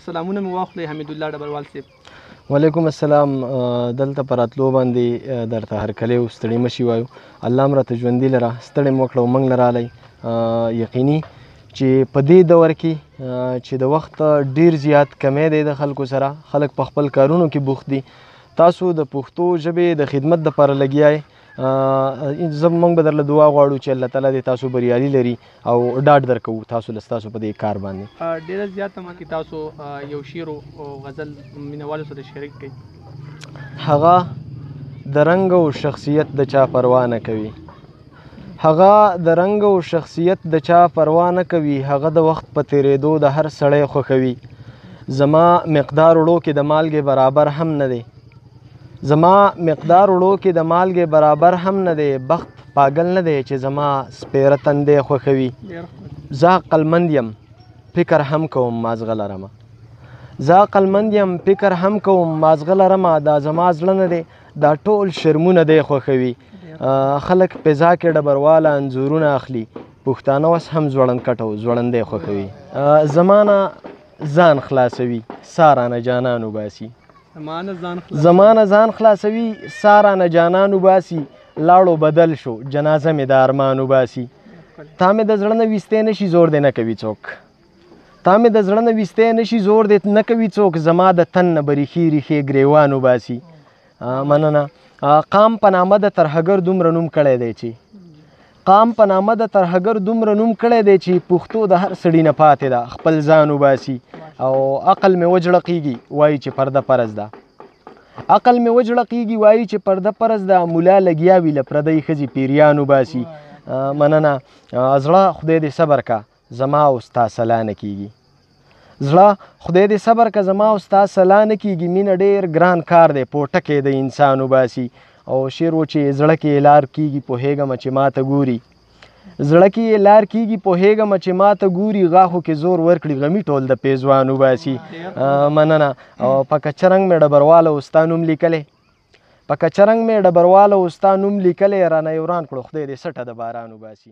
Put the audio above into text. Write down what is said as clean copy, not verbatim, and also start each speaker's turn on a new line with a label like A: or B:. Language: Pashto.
A: سلامونه مې واخلئ حميدالله ډبروال صاحب.
B: وعلیکم السلام. دلته په راتلو باندې درته هرکلی و ستړي مه شي وایو. الله م راته ژوندي لره ستړی مو وکړه او موږ نه رالی. یقیني چې په دې دور کې چې د وخت ډیر زیات کمی دی د خلکو سره، خلک په خپل کارونو کې بوخت دي. تاسو د پښتو ژبې د خدمت دپاره لګیا یې. موږ به درله دعا غواړو چې الله تعالی دې تاسو بریالي لري او ډاډ درکوو تاسو له ستاسو په دې کار باندې.
A: ډېره زیاته ما کې تاسو یو شعر او غزل مینوالو سره شریک کړئ.
B: هغه د رنګ او شخصیت د چا پروا نه کوي، هغه د رنګ او شخصیت د چا پروا نه کوي، هغه د وخت په تیریدو د هر سړی خوښوي. زما مقدار وړو کې د مالګې برابر هم نه دی، زما مقدار وړو کې د مالګې برابر هم نه دی. بخت پاگل نه دی چې زما سپیره تندی خوښوي. زه عقلمند یم فکر هم کوم مازغه لرمه، زه عقلمند یم فکر هم کوم مازغه لرمه. دا زما زړه نه دی دا ټول شرمونه دی خوښوي. خلک پیزا کې ډبرواله انځورونه اخلي، پښتانه اوس هم ځوړند کټ او ځوړندی خوښوي. زمانه ځان خلاصوي سارانه جانان وباسي، زمانه ځان خلاصوي سارانه جانان وباسي. لاړو بدل شو جنازه مې د ارمان وباسي. تا مې د زړه نه ویستی نشي زور دی نه کوي څوک، تا مې د زړه نه ویستی نشي زور دی نه کوي څوک. زما د تن نه به ریښې ریښې ګریوان وباسي. مننه. قام په نامه د ترهګر دومره نوم کړی دی چې قام په نامه د ترهګر دومره نوم کړی دی چې پښتو د هر سړي نه پاتې ده خپل ځان وباسي. او عقل مې وجړقيږي وایي چې پرده پرز ده، عقل مې وجړقيږي وایي چې پرده پرز ده. مولا لګيا وي له پردۍ ښځې فيريان وباسي. مننه. زړه خدای دې صبر کا زما او ستا سلا نه کېږي، زړه خدای دې صبر که زما او ستا سلا نه کېږي. مینه ډېر ګران کار دی پوټکی د انسان وباسي. او شعر و چې زړه کې یې لار کېږي پوهېږمه چې ما ته ګوري، زړه کې یې لار کېږي پوهېږمه چې ما ته ګوري. غاښو کې زور ورکړي غمي ټول د پیزوان وباسي. مننه. او په کچرنګ مې ډبرواله او ستا نوم لیکلی، په کچرنګ مې ډبرواله او ستا نوم لیکلی. رانه یې وران کړو خدای دې سټه د باران وباسي.